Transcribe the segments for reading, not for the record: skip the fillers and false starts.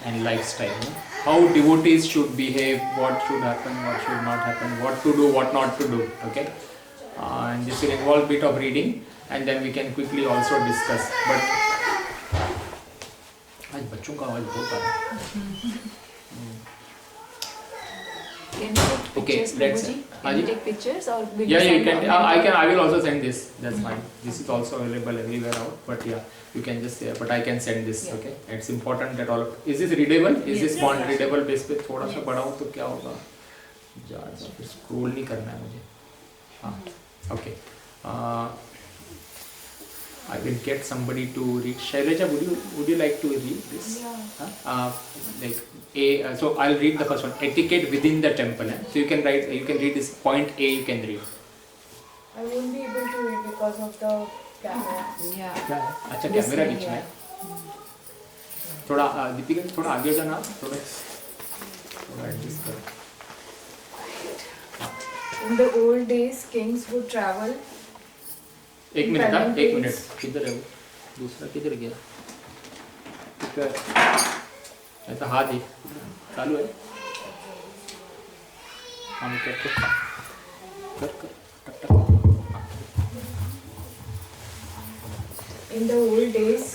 and lifestyle. How devotees should behave, what should happen, what should not happen, what to do, what not to do. Okay, and this will involve a bit of reading, and then we can quickly also discuss. But आज बच्चों का आवाज बहुत आ रहा है. Can you take pictures, Prabhuji? Can you take pictures or will Yeah, you you send can. on I will also send this. That's fine. This is also available everywhere out. But yeah, you can just say. But I can send this. Yeah. Okay. It's important that all. Is this readable? Is Yes. this font readable? Base पे थोड़ा सा बढ़ाऊँ तो क्या होगा? ज़्यादा फिर scroll नहीं करना है मुझे. हाँ. Okay. I will get somebody to read. Shailaja, would you like to read this? Yeah. So I'll read the first one. Etiquette within the temple. So you can read this point A. You can read. I won't be able to read because of the camera. Yeah. अच्छा This camera one, बीच में yeah. है. थोड़ा दीपिका थोड़ा आगे हो जाना. थोड़ा adjust करो. In the old days, kings would travel. एक मिनट किधर है वो दूसरा किधर गया ऐसा हाथ ही चालू है हम करते कर टक In the old days,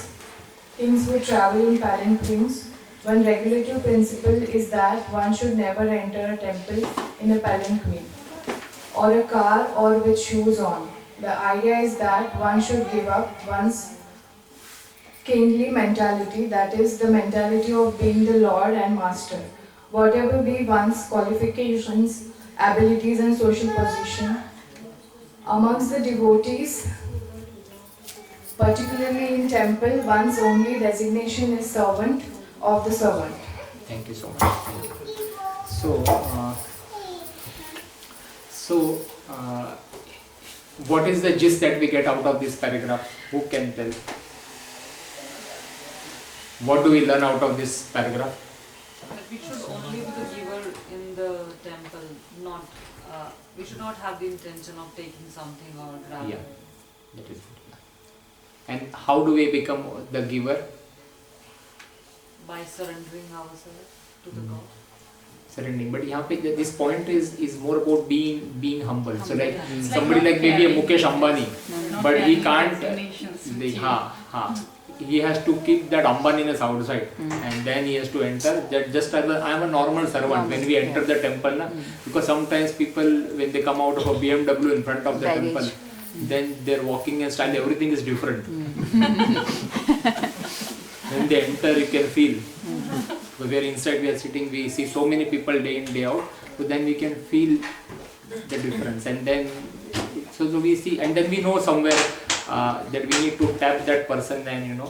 kings would travel in palanquins. One regulative principle is that one should never enter a temple in a palanquin or a car or with shoes on. The idea is that one should give up one's kingly mentality, that is, the mentality of being the lord and master. Whatever be one's qualifications, abilities, and social position, amongst the devotees, particularly in temple, one's only designation is servant of the servant. Thank you so much. What is the gist that we get out of this paragraph? Who can tell? What do we learn out of this paragraph? That we should only be the giver in the temple, not we should not have the intention of taking something or grabbing. Yeah, that is good. And how do we become the giver? By surrendering ourselves to the God. Surrendering. But यहाँ पे this point is more about being humble. So like It's somebody like maybe a Mukesh Ambani, but he can't. He has to keep that Ambaniness outside, and then he has to enter. That just as I am a normal servant when we enter the temple, na? Because sometimes people when they come out of a BMW in front of the temple, then their walking and style, everything is different. When they enter, you can feel. So we are inside, we are sitting, we see so many people day in, day out. So then we can feel the difference. And then, so we see, and then we know somewhere that we need to tap that person and,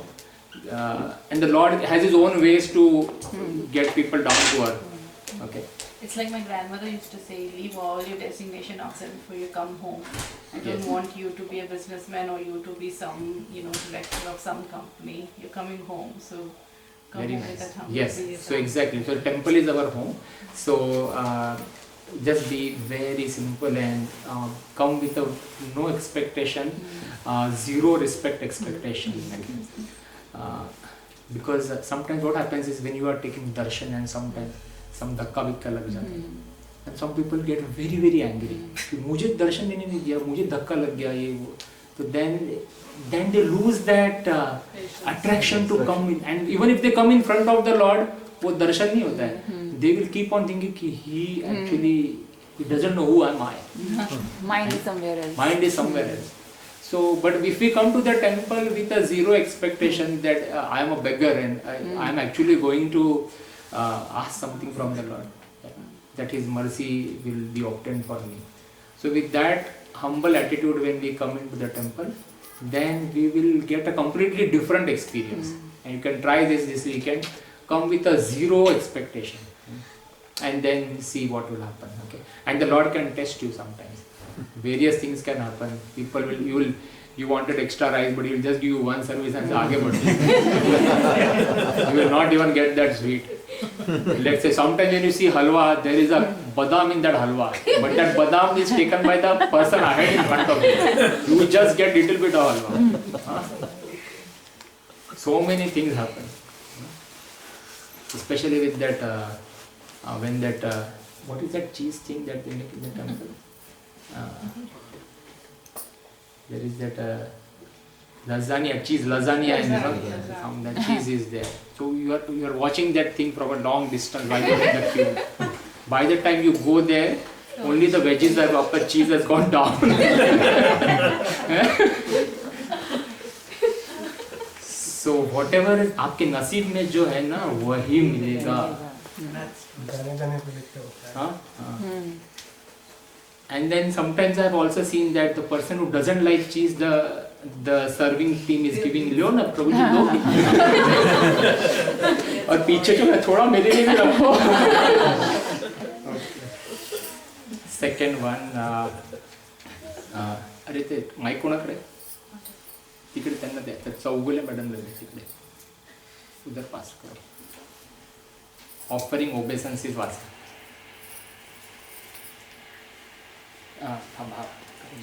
and the Lord has His own ways to get people down to earth. Okay. It's like my grandmother used to say, leave all your designation outside before you come home. I don't Yes. want you to be a businessman or you to be some, director of some company. You're coming home, so come Very home with nice. that humble Yes, spirit. so exactly. So temple is our home. So just be very simple and come with no expectation, zero expectation. Because sometimes what happens is when you are taking darshan and sometimes some धक्का विक्का लग जाता है, and some people get very very angry कि मुझे दर्शन देने नहीं दिया, मुझे धक्का लग गया ये वो, तो then they lose that attraction to come in, and even if they come in front of the Lord, वो दर्शन नहीं होता है. They will keep on thinking कि he actually he doesn't know who am I. Mind is somewhere else. Mind is somewhere else. So, but if we come to the temple with a zero expectation that I am a beggar and I am actually going to ask something from the Lord, that His mercy will be obtained for me. So with that humble attitude when we come into the temple, then we will get a completely different experience. And you can try this weekend, come with a zero expectation and then see what will happen. Okay, and the Lord can test you sometimes. Various things can happen. People will, you wanted extra rice, but He will just give you one service and say, "Aage badh." You will not even get that sweet. Let's say sometimes when you see halwa, there is a badam in that halwa, but that badam is taken by the person ahead in front of you. You just get little bit of halwa. So many things happen. especially with that when that what is that cheese thing that they make in the temple? There is that cheese lasagna, and that cheese is there. So you are watching that thing from a long distance while you're in the queue. By the time you go there, only the veggies are up, the cheese has gone down. So whatever is आपके नसीब में जो है ना वही मिलेगा. And then sometimes I have also seen that the person who doesn't like cheese, the serving team is giving लो ना प्रभु जी दो. और पीछे जो है थोड़ा मेरे लिए भी रखो. Second one, अरे ते माइक कोणाकडे? तिकडे त्यांना द्या. तर चौगुले मॅडमला द्या तिकडे. उधर पास करो. Offering obeisances वाचा. थांबा.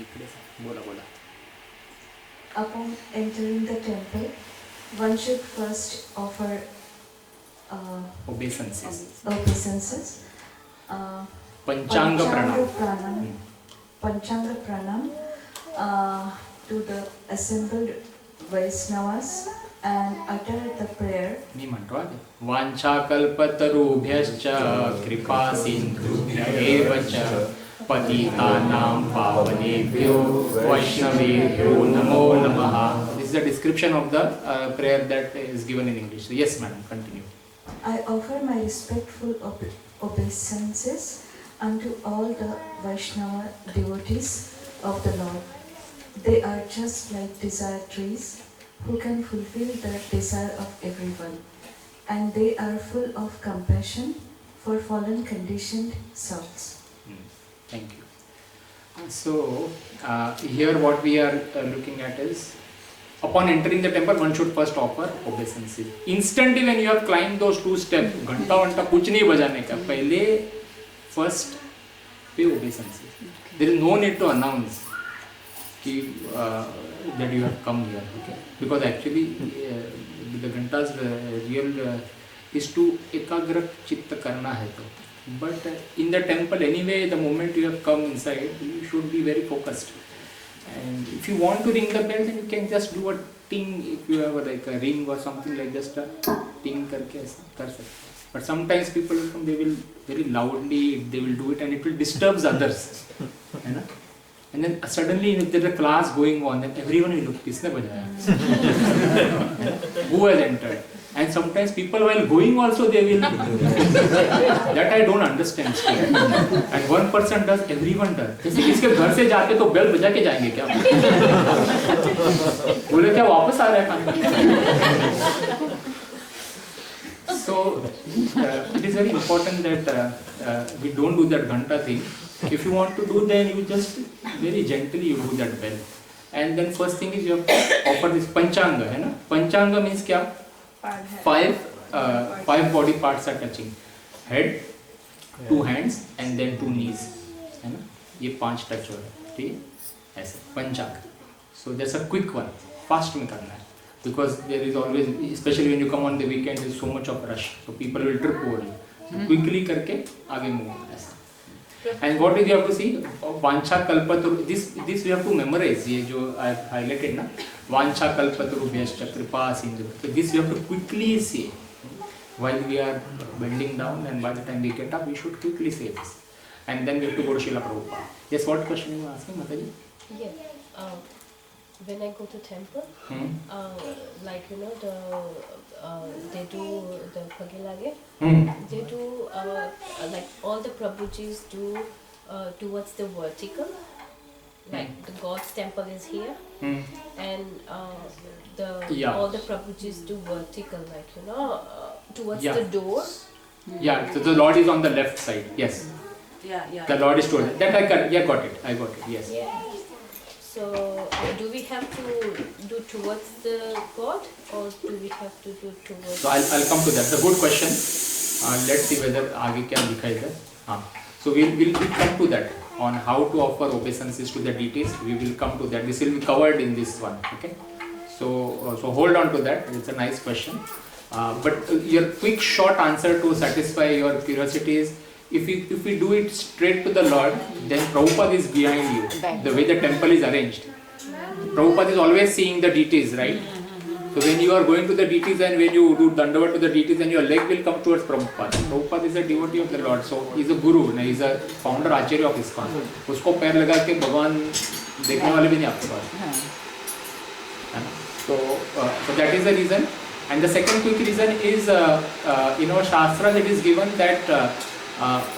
इकडे बोला बोला. Upon entering the temple, one should first offer Obeisances. obeisances. पंचांग प्रणाम. Panchanga Pranam to the assembled Vaishnavas and utter the prayer. मी म्हणतो आधी. वाञ्छाकल्पतरुभ्यश्च कृपा सिन्धुभ्यैव च पतितानां पावनेभ्यो वैष्णवेभ्यो नमो नमः. This is the description of the prayer that is given in English. So yes, madam, continue. I offer my respectful obeisances unto all the Vaishnava devotees of the Lord. They are just like desire trees who can fulfill the desire of everyone, and they are full of compassion for fallen conditioned souls. Thank you. So here what we are looking at is, upon entering the temple, one should first offer obeisances. Instantly when you have climbed those 2 steps, घंटा वंटा कुछ नहीं बजाने का, पहले first pay obeisances. There is no need to announce that you have come here, okay? Because actually the घंटा's real is to ekagra chitta karna hai to. But in the temple anyway, the moment you have come inside, you should be very focused. And if you want to ring the bell, then you can just do a ting. If you have like a ring or something like just a ting करके ऐसा कर सकते. But sometimes people will come, they will very loudly, they will do it and it will disturb others. है ना? And then suddenly if there is a class going on, then everyone will look, किसने बजाया? Who has entered? And sometimes people while going also they will. That I don't understand still. And one person does, everyone does. जैसे किसके घर से जाके तो bell बजा के जाएंगे क्या? बोले क्या वापस आ रहे हैं? So it is very important that we don't do that ghanta thing. If you want to do, then you just very gently you do that bell. And then first thing is you have to offer this panchanga, है ना? Panchanga means क्या? Five body parts are touching. Head, 2 hands, and then 2 knees, है ना? ये 5 touch हो रहे हैं, ठीक है? ऐसे पंचांग. So that's a quick one. Fast में करना है. Because there is always, especially when you come on the weekend, there is so much of rush. So people will trip over you. So quickly करके आगे move on ऐसा. And what is you have to see? वांछा Kalpataru. This you have to memorize. ये जो I have highlighted ना. वांछा कल्पतरुभ्यश्च कृपा Sindhu. So this you have to quickly say. While we are bending down and by the time we get up, we should quickly say this. And then we have to go to Srila Prabhupada. Yes, what question you are asking, Mataji? Yeah. When I go to temple, like they do the Pagilage, they do like all the Prabhujis do towards the vertical, like the God's temple is here, and all the Prabhujis do vertical, like towards the door. Yeah, so the Lord is on the left side. Yes. Yeah. The Lord is told that I got it. Yes. Yeah. So do we have to do towards the God, or do we have to do towards? So I'll come to that. It's a good question. Let's see whether आगे क्या लिखा है इधर. So we'll come to that on how to offer obeisances to the deities. We will come to that. This will be covered in this one. Okay. So hold on to that. It's a nice question. But your quick short answer to satisfy your curiosity is, if we do it straight to the Lord, then Prabhupada is behind you. The way the temple is arranged, Prabhupada is always seeing the deities, right? So when you are going to the deities and when you do dandavat to the deities, then your leg will come towards Prabhupada. Prabhupada is a devotee of the Lord, so he is a guru, he is a founder acharya of ISKCON. उसको पैर लगा के भगवान देखने वाले भी नहीं आपके पास, है ना? So that is the reason. And the second quick reason is, in our Shastras it is given that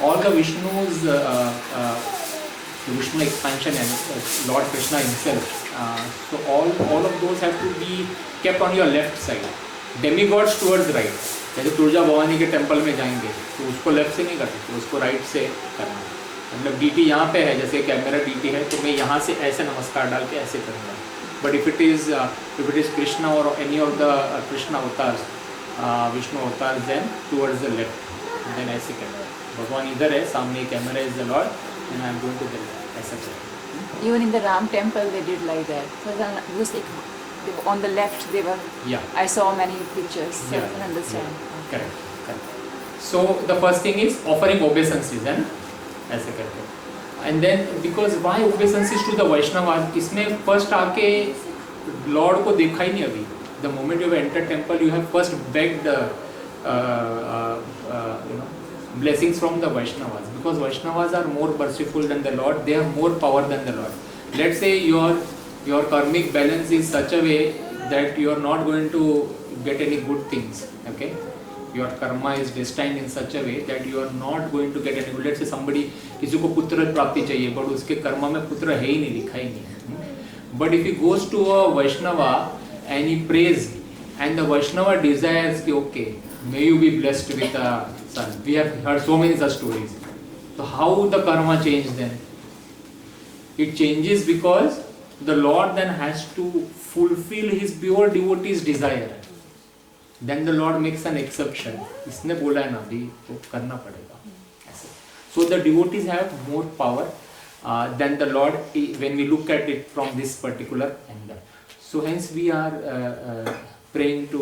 all the Vishnu's Vishnu expansion and Lord Krishna himself, so all of those have to be kept on your left side. Demigods towards right. जैसे तुलजा भवानी के temple में जाएंगे तो उसको left से नहीं करते, तो उसको राइट से करना। मतलब डीटी यहाँ पे है, जैसे कैमरा डीटी है तो मैं यहाँ से ऐसे नमस्कार डाल के ऐसे करूँगा। But if it is Krishna or any of the Krishna avatars, Vishnu avatars, then towards the left, then ऐसे करना। भगवान इधर है, सामने camera is the Lord, and I am going to the left, ऐसा करना। Even in the Ram temple they did like that. So then it was like on the left they were. Yeah. I saw many pictures. So Yeah. I can understand. Correct. So the first thing is offering obeisances, and ऐसे करके, and then because why obeisances to the Vaishnavas, इसमें first आके Lord को देखा ही नहीं अभी. The moment you have entered temple, you have first begged blessings from the Vaishnavas, because Vaishnavas are more merciful than the Lord. They have more power than the Lord. Let's say your karmic balance is such a way that you are not going to get any good things. Okay. Your karma is destined in such a way that you are not going to get any good. Let's say somebody, किसी को पुत्र प्राप्ति चाहिए, but उसके कर्मा में पुत्र है ही नहीं, लिखा ही नहीं. But if he goes to a Vaishnava and he prays, and the Vaishnava desires, okay, may you be blessed with a son. We have heard so many such stories. So how the karma changes then? It changes because the Lord then has to fulfill his pure devotee's desire. Then the Lord makes an exception. इसने बोला है ना अभी तो करना पड़ेगा. So the devotees have more power than the Lord when we look at it from this particular angle. So hence we are praying to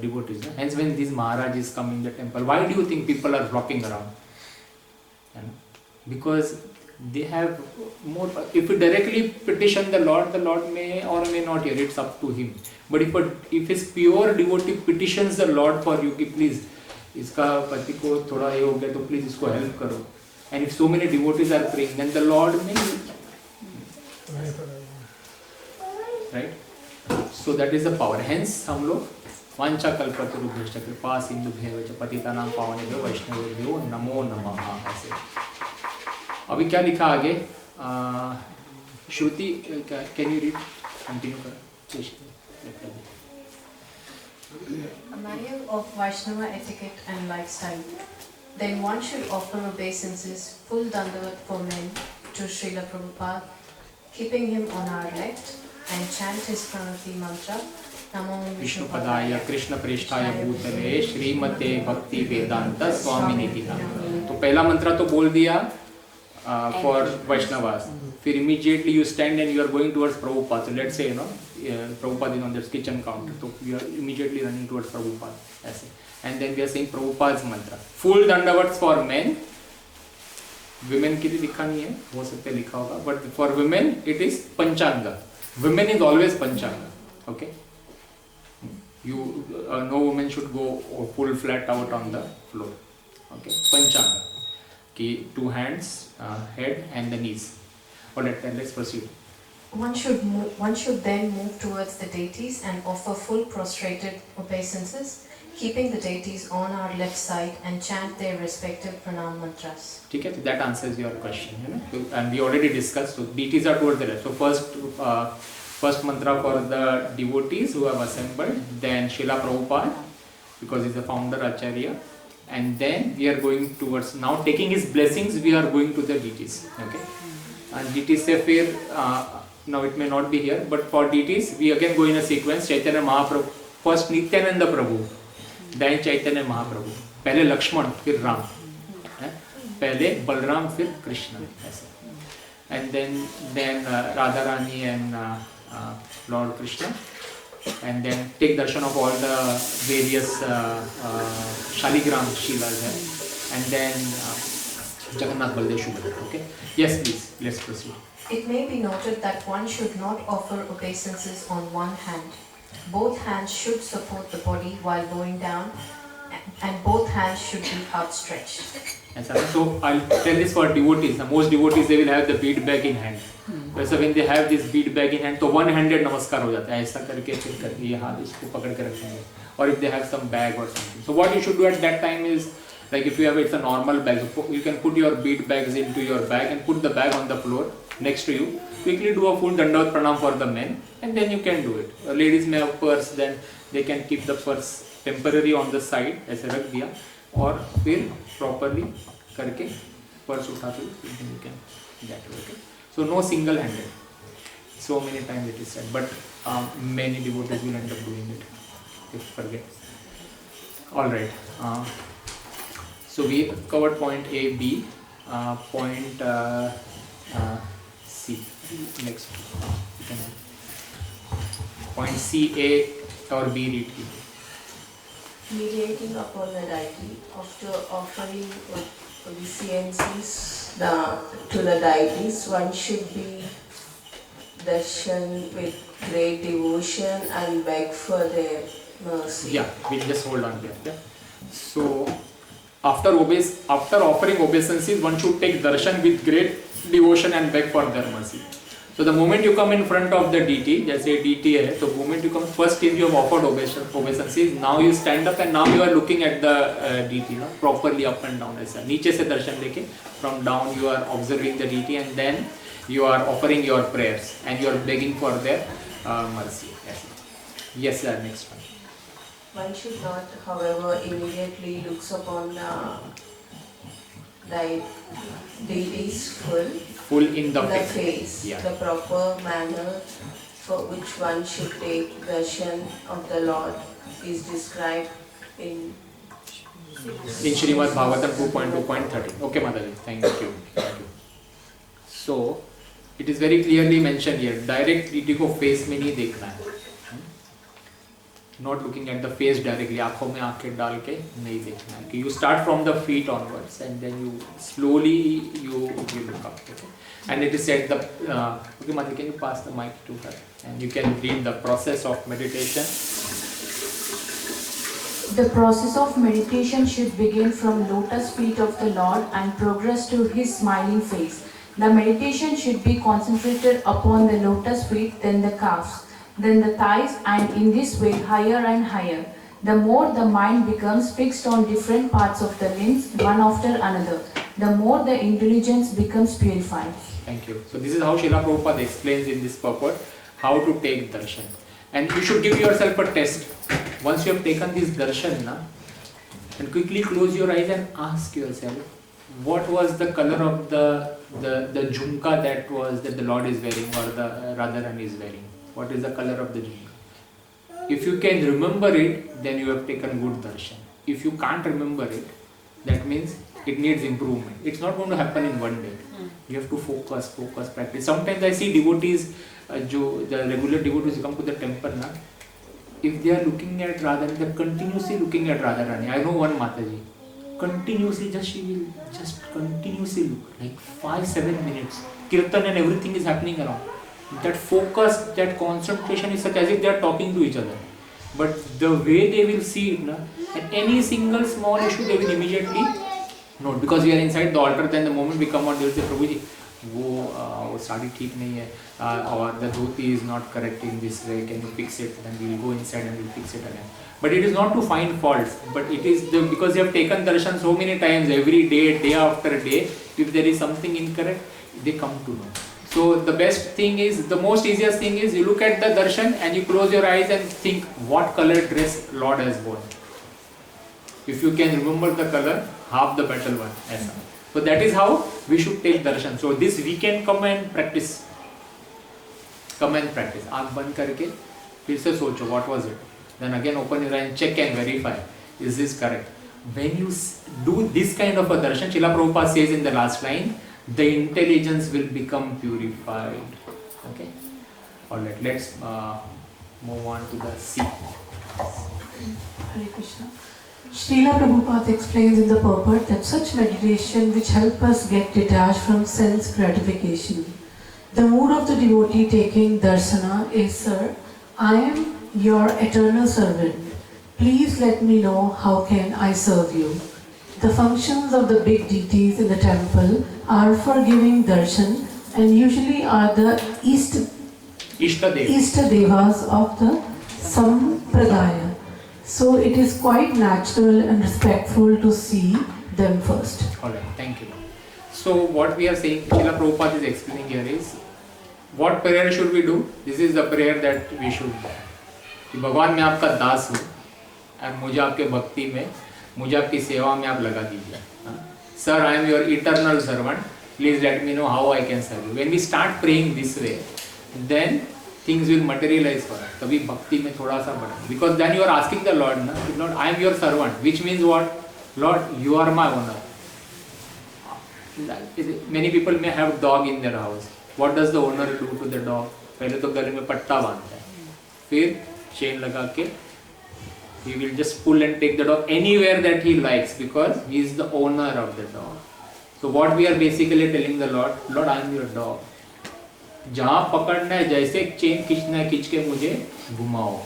devotees. Hence when these Maharajas come in the temple, why do you think people are flocking around? Because they have more. If you directly petition the Lord may or may not hear. It's up to him. But if his pure devotee petitions the Lord for you, कि please इसका पति को थोड़ा ये हो गया तो please इसको help करो. And if so many devotees are praying, then the Lord may. Right? So that is the power. Hence हम लोग वांछा कल्पतरुभ्यश्च कृपा सिन्धुभ्येव च पतितानां पावनेभ्यो वैष्णवेभ्यो नमो नमः. ऐसे. अभी क्या लिखा आगे? श्रुति, कैन यू रीड? कंटिन्यू कर. A manual of Vaishnava etiquette and lifestyle. Then one should offer obeisances, full dandavat for men, to Srila Prabhupada, keeping him on our left, and chant his pranati mantra, Namo विष्णुपदाय कृष्ण प्रेष्ठाय भूतले श्रीमते भक्ति वेदांत स्वामिने नमः. तो पहला मंत्र तो बोल दिया for Vaishnavas. फिर immediately you stand and you are going towards Prabhupada. So let's say Prabhupada is on the kitchen counter, so you are immediately running towards Prabhupada. ऐसे. And then we are saying Prabhupada's mantra. Full dandavats for men. Women के लिए लिखा नहीं है, हो सकता है लिखा होगा. But for women it is Panchanga. Women is always Panchanga. Okay. No woman should go full flat out on the floor. Okay. Panchanga. Okay. 2 hands, head and the knees. Alright, then let's proceed. One should then move towards the deities and offer full prostrated obeisances, keeping the deities on our left side, and chant their respective pranam mantras. ठीक है, so that answers your question, है ना? So, and we already discussed. So deities are towards the left. So first mantra for the devotees who have assembled. Then Srila Prabhupada, because he's the founder Acharya. And then we are going towards, now taking his blessings, we are going to the deities. Okay. And deities say फिर now it may not be here, but for deities we again go in a sequence. Chaitanya Mahaprabhu, first Nityananda Prabhu, then Chaitanya Mahaprabhu. पहले लक्ष्मण फिर राम, पहले बलराम फिर कृष्ण ऐसे. And then Radha Rani and Lord Krishna, and then take darshan of all the various Shaligram Shilas there, and then Jagannath Baldev Shubhadra. Okay. Yes, please. Let's proceed. It may be noted that one should not offer obeisances on one hand. Both hands should support the body while bowing down, and both hands should be outstretched. So I'll tell this for devotees. Most devotees, they will have the bead bag in hand. So when they have this bead bag in hand, तो one-handed नमस्कार हो जाता है. ऐसा करके फिर करके ये हाथ इसको पकड़ के रखेंगे. Or if they have some bag or something. So what you should do at that time is, like if you have it's a normal bag, you can put your bead bags into your bag and put the bag on the floor next to you. Quickly do a full dandavat pranam for the men, and then you can do it. Ladies may have purse, then they can keep the purse temporary on the side, ऐसे रख दिया, और फिर properly करके purse उठा के then you can that way. Okay? So no single-handed. So many times it is said, but many devotees will end up doing it if forget. All right. So we covered point A, B, point C. Next, you can point C, A or B. Read. Mediating upon the deity, after offering obeisances to the deities, one should be darshan with great devotion and beg for their mercy. Yeah, we'll just hold on here. Yeah. So after offering obeisances, one should take darshan with great devotion and beg for their mercy. So the moment you come in front of the deity, जैसे deity है, तो moment you come, first thing you have offered obeisances, now you stand up and now you are looking at the deity, no? Properly up and down ऐसा, नीचे से दर्शन लेके, from down you are observing the deity and then you are offering your prayers and you are begging for their mercy. Yes, sir, next one. One should not, however, immediately looks upon the deities full In the face. Yeah. The proper manner for which one should take darshan of the Lord is described in Srimad Bhagavatam 2.2.30. Okay, Mataji, thank you. So it is very clearly mentioned here, direct deity को face में नहीं देखना है. Not looking at the face directly, आँखों में आँखें डाल के नहीं देखना है. You start from the feet onwards and then you slowly you look up. Okay? And it is said the okay, Mataji, can you pass the mic to her and you can read the process of meditation. The process of meditation should begin from lotus feet of the Lord and progress to his smiling face. The meditation should be concentrated upon the lotus feet, then the calves, then the thighs, and in this way higher and higher. The more the mind becomes fixed on different parts of the limbs, one after another, the more the intelligence becomes purified. Thank you. So this is how Srila Prabhupada explains in this purport how to take darshan. And you should give yourself a test. Once you have taken this darshan, and quickly close your eyes and ask yourself, what was the color of the jhumka that the Lord is wearing or the Radharani is wearing? What is the color of the jhumka? If you can remember it, then you have taken good darshan. If you can't remember it, that means it needs improvement. It's not going to happen in one day. You have to focus, practice. Sometimes I see devotees, the regular devotees who come to the temple, if they are looking at Radharani, they are continuously looking at Radharani. I know one Mataji, continuously she will just continuously look, like 5-7 minutes. Kirtan and everything is happening around. That focus, that concentration is such as if they are talking to each other. But the way they will see it, at any single small issue, they will immediately note. Because we are inside the altar, then the moment we come out, they will say, Prabhuji, वो साड़ी ठीक नहीं है, or the dhoti is not correct in this way, can you fix it? Then we will go inside and we will fix it again. But it is not to find faults, but it is because you have taken darshan so many times, every day, day after day, if there is something incorrect, they come to know. So the best thing is, the most easiest thing is, you look at the darshan and you close your eyes and think what color dress Lord has worn. If you can remember the color, half the battle won. So that is how we should take darshan. So this weekend come and practice. आँख बंद करके फिर से सोचो what was it. Then again open your eye and check and verify. Is this correct? When you do this kind of a darshan, Srila Prabhupada says in the last line, the intelligence will become purified. Okay. Alright, let's move on to the C. Hare Krishna. Srila Prabhupada explains in the purport that such meditation which help us get detached from sense gratification. The mood of the devotee taking darsana is, Sir, I am your eternal servant. Please let me know how can I serve you. The functions of the big deities in the temple are for giving darshan and usually are the Ishta Devas of the Sampradaya. So it is quite natural and respectful to see them first. Alright, thank you. So what we are saying, Srila Prabhupada is explaining here is, what prayer should we do? This is the prayer that we should do. कि भगवान मैं आपका दास हूँ और मुझे आपके भक्ति में, मुझे आपकी सेवा में आप लगा दीजिए. Sir, I am your eternal servant. Please let me know how I can serve you. When we start praying this way, then things will materialize for us. तभी भक्ति में थोड़ा सा बढ़े. Because then you are asking the Lord, ना, Lord, I am your servant, which means what? Lord, you are my owner. Many people may have dog in their house. What does the owner do to the dog? पहले तो गले में पट्टा बांधता है, फिर chain लगा के he will just pull and take the dog anywhere that he likes because he is the owner of the dog. So what we are basically telling the Lord, Lord, I am your dog. जहाँ पकड़ना है, जैसे chain खींचना है, खींच के मुझे घुमाओ.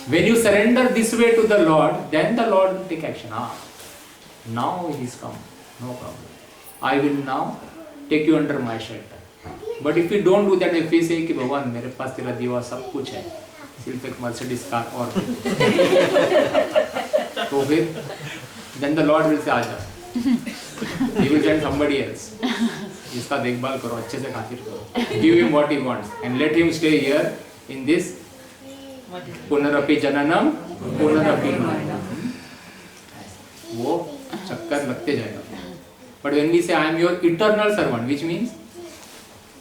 When you surrender this way to the Lord, then the Lord will take action. Now he is come, no problem. I will now take you under my shelter. But if you don't do that, if you say कि भगवान मेरे पास तेरा दिया सब कुछ है, सिर्फ एक मर्सिडीज कार और तो फिर then the Lord will say आजा. He will send somebody else. इसका देखभाल करो, अच्छे से खातिर करो. Give him what he wants and let him stay here in this पुनरपि जननम पुनरपि मरणम. वो चक्कर लगते जाएगा. But when we say I am your eternal servant, which means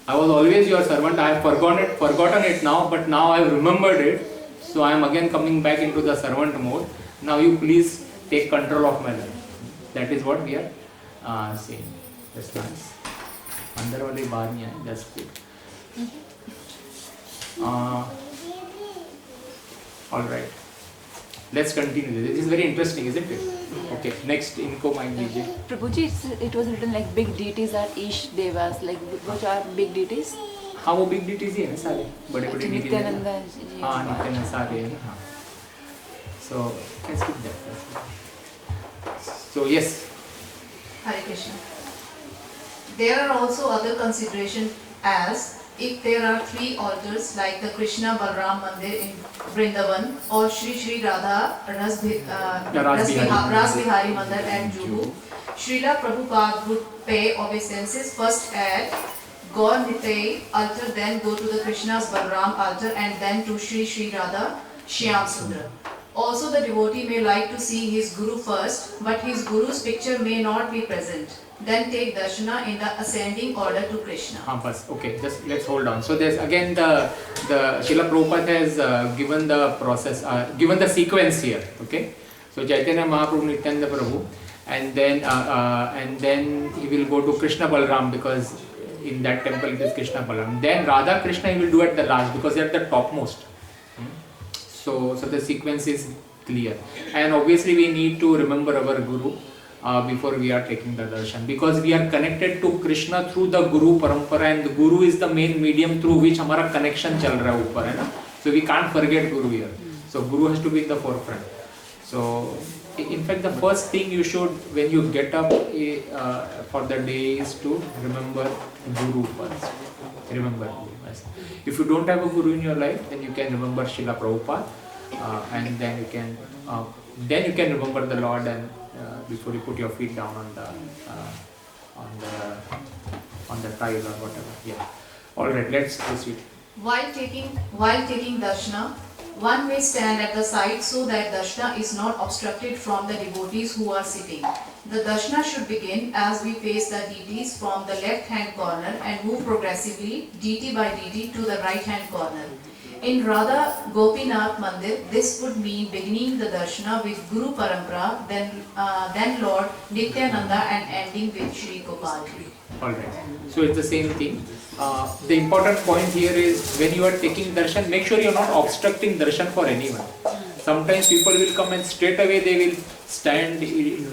I was always your servant, I have forgotten it now, but now I have remembered it, so I am again coming back into the servant mode. Now you please take control of my life. That is what we are saying. That's nice. अंदर वाले बाहर नहीं आए, that's good. All right. Let's continue. This is very interesting, isn't it? Okay. Next, इनको mic दीजिए. Prabhuji, it was written like big deities are Ish Devas, like which are big deities? हाँ वो big deities ही है ना सारे, बड़े-बड़े deities हैं. Nityananda ji. हाँ नित्यानंद सारे हैं. हाँ. So let's skip that. So yes. Hare Krishna. There are also other considerations as if there are 3 altars like the Krishna Balram Mandir in Vrindavan or Shri Shri Radha Ras Bihari Mandir at Juhu, Srila Prabhupada would pay obeisances first at Gaur Nitai altar, then go to the Krishna's Balram altar and then to Shri Shri Radha Shyam Sundar. Also the devotee may like to see his Guru first, but his Guru's picture may not be present. Then take darshana in the ascending order to Krishna. Bas. Okay, just let's hold on. So there's again the Srila Prabhupada has given the process, given the sequence here. Okay, so Chaitanya Mahaprabhu, Nityananda Prabhu, and then he will go to Krishna Balram because in that temple it is Krishna Balram. Then Radha Krishna he will do at the last because they are the topmost. So the sequence is clear, and obviously we need to remember our Guru before we are taking the darshan, because we are connected to Krishna through the Guru Parampara, and the Guru is the main medium through which हमारा connection चल रहा है ऊपर है ना. So we can't forget Guru here. So Guru has to be in the forefront. So in fact the first thing you should when you get up for the day is to remember Guru first. Remember Guru first. If you don't have a Guru in your life, then you can remember Srila Prabhupada, and then you can remember the Lord and before you put your feet down on the tile or whatever. Yeah. All right. Let's proceed. While taking darshana, one may stand at the side so that darshana is not obstructed from the devotees who are sitting. The darshana should begin as we face the deities from the left hand corner and move progressively, deity by deity, to the right hand corner. In Radha Gopinath Mandir, this would mean beginning the darshana with Guru Parampara, then Lord Nityananda and ending with Shri Gopal. Alright, so it's the same thing. The important point here is when you are taking darshan, make sure you are not obstructing darshan for anyone. Sometimes people will come and straight away they will stand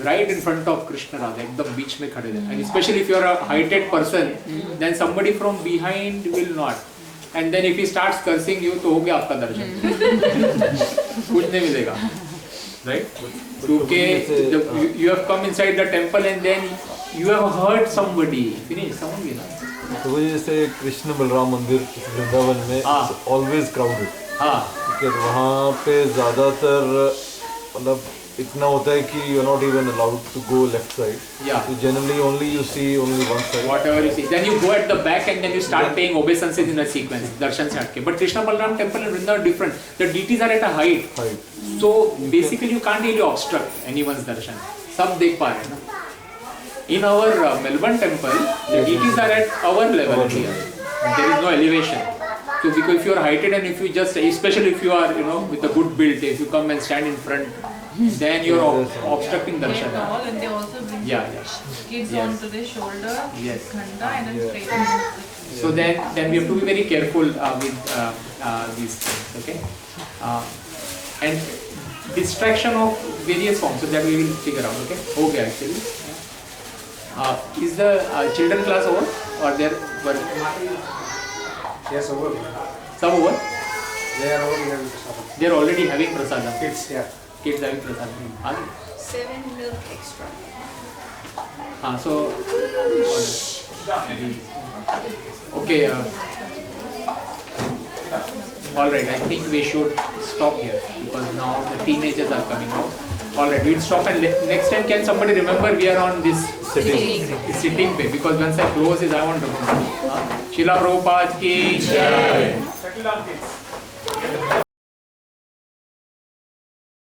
right in front of Krishna Radha, ekdam beach mein khade rahe. And especially if you are a heighted person, then somebody from behind will not. And then if he starts cursing you, तो हो गया आपका दर्शन, कुछ नहीं मिलेगा, right? क्योंकि you have come inside the temple and then you have heard somebody, finish, someone will not. तो वो जैसे कृष्ण बलराम मंदिर वृंदावन में ऑलवेज क्राउडेड, ठीक है, वहाँ पे ज़्यादातर मतलब इतना होता है कि you are not even allowed to go left side. So generally only you see only one side. Whatever you see, then you go at the back and then you start paying obeisances in a sequence, darshan se hatke. But Krishna Balaram temple in Vrindavan are different. The deities are at a height. So basically you can't really obstruct anyone's darshan. सब देख पा रहे हैं ना. In our Melbourne temple, the deities are at our level here. There is no elevation. So because if you are heighted and if you just, especially if you are, you know, with a good build, if you come and stand in front, then you are obstructing darshan. They're tall and they also bring kids onto their shoulder, khanda, and then straighten. So then we have to be very careful with these things, okay? And distraction of various forms, so that we will figure out, okay? Okay, actually. Is the children class over or there were? Yes, over. Some over? They are already having prasadam. They are already having prasadam. Kids, yeah. Kids having prasadam. 7 milk extra. So okay. Alright, I think we should stop here because now the teenagers are coming out. Alright, we'll stop and next time can somebody remember we are on this sitting way, because once I close this I want to remember. Srila Prabhupada ki jai.